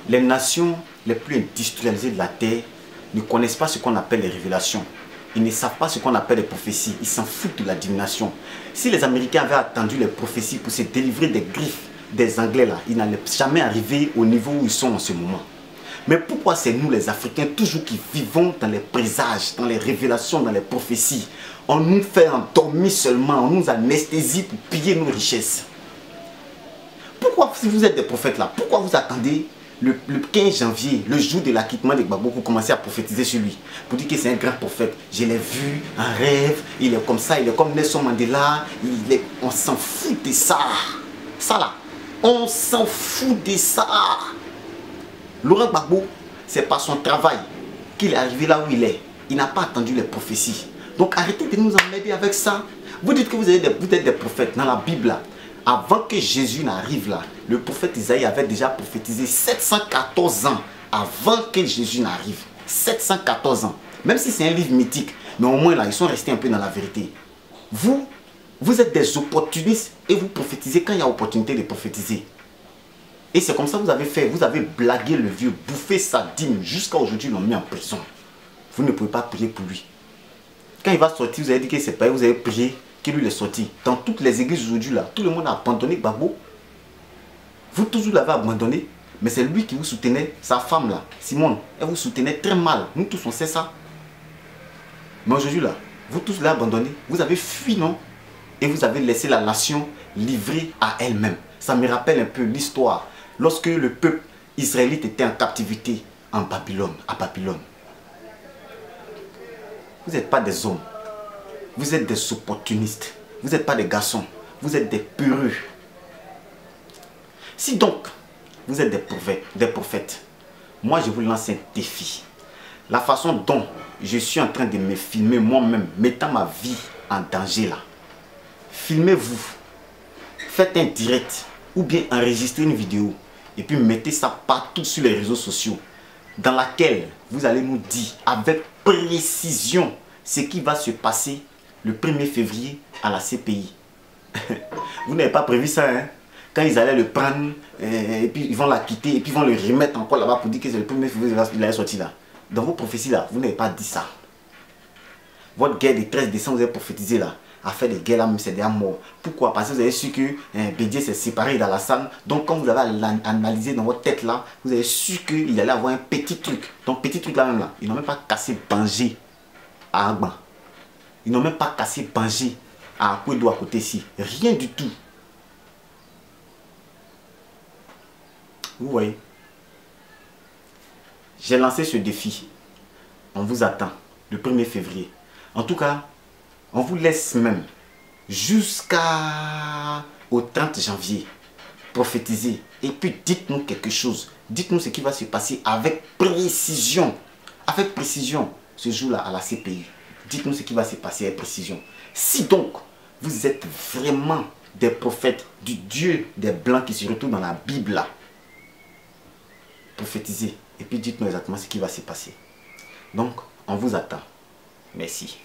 Les nations les plus industrialisées de la terre ne connaissent pas ce qu'on appelle les révélations. Ils ne savent pas ce qu'on appelle les prophéties. Ils s'en foutent de la divination. Si les Américains avaient attendu les prophéties pour se délivrer des griffes des Anglais là, ils n'allaient jamais arriver au niveau où ils sont en ce moment. Mais pourquoi c'est nous les Africains toujours qui vivons dans les présages, dans les révélations, dans les prophéties? On nous fait endormir seulement, on nous anesthésie pour piller nos richesses. Pourquoi, si vous êtes des prophètes là, pourquoi vous attendez le 15 janvier, le jour de l'acquittement de Gbagbo, pour commencer à prophétiser sur lui? Pour dire que c'est un grand prophète. Je l'ai vu en rêve, il est comme ça, il est comme Nelson Mandela. On s'en fout de ça. Ça là, on s'en fout de ça. Laurent Gbagbo, c'est par son travail qu'il est arrivé là où il est. Il n'a pas attendu les prophéties. Donc arrêtez de nous emmerder avec ça. Vous dites que vous êtes des prophètes dans la Bible là. Avant que Jésus n'arrive là, le prophète Isaïe avait déjà prophétisé 714 ans avant que Jésus n'arrive. 714 ans. Même si c'est un livre mythique, mais au moins là, ils sont restés un peu dans la vérité. Vous êtes des opportunistes et vous prophétisez quand il y a opportunité de prophétiser. Et c'est comme ça que vous avez fait. Vous avez blagué le vieux, bouffé sa dîme. Jusqu'à aujourd'hui, ils l'ont mis en prison. Vous ne pouvez pas prier pour lui. Quand il va sortir, vous avez dit que c'est pas vous avez prié qu'il lui est sorti. Dans toutes les églises aujourd'hui, là, tout le monde a abandonné Gbagbo. Vous tous vous l'avez abandonné. Mais c'est lui qui vous soutenait, sa femme là, Simone. Elle vous soutenait très mal. Nous tous, on sait ça. Mais aujourd'hui, là, vous tous l'avez abandonné. Vous avez fui, non? Et vous avez laissé la nation livrée à elle-même. Ça me rappelle un peu l'histoire. Lorsque le peuple israélite était en captivité en Babylone, à Babylone. Vous n'êtes pas des hommes. Vous êtes des opportunistes. Vous n'êtes pas des garçons. Vous êtes des peureux. Si donc, vous êtes des prophètes, moi je vous lance un défi. La façon dont je suis en train de me filmer moi-même, mettant ma vie en danger là. Filmez-vous. Faites un direct ou bien enregistrez une vidéo et puis mettez ça partout sur les réseaux sociaux dans laquelle vous allez nous dire avec précision ce qui va se passer le 1er février à la CPI. Vous n'avez pas prévu ça, hein? Quand ils allaient le prendre et puis ils vont la quitter et puis ils vont le remettre encore là-bas pour dire que c'est le 1er février qu'il est sorti là. Dans vos prophéties là, vous n'avez pas dit ça. Votre guerre du 13 décembre, vous avez prophétisé là. A fait des guerres là, c'est déjà mort. Pourquoi? Parce que vous avez su que Bédié s'est séparé dans la salle. Donc quand vous avez analysé dans votre tête là, vous avez su qu'il allait avoir un petit truc. Donc petit truc là même là, ils n'ont même pas cassé Bangé à Agban. Ils n'ont même pas cassé Bangé à Akwedou à côté ici. Rien du tout. Vous voyez? J'ai lancé ce défi. On vous attend le 1er février. En tout cas, on vous laisse même jusqu'au 30 janvier prophétiser. Et puis dites-nous quelque chose. Dites-nous ce qui va se passer avec précision. Avec précision ce jour-là à la CPI. Dites-nous ce qui va se passer avec précision. Si donc vous êtes vraiment des prophètes du Dieu des Blancs qui se retrouvent dans la Bible là, prophétisez. Et puis dites-nous exactement ce qui va se passer. Donc, on vous attend. Merci.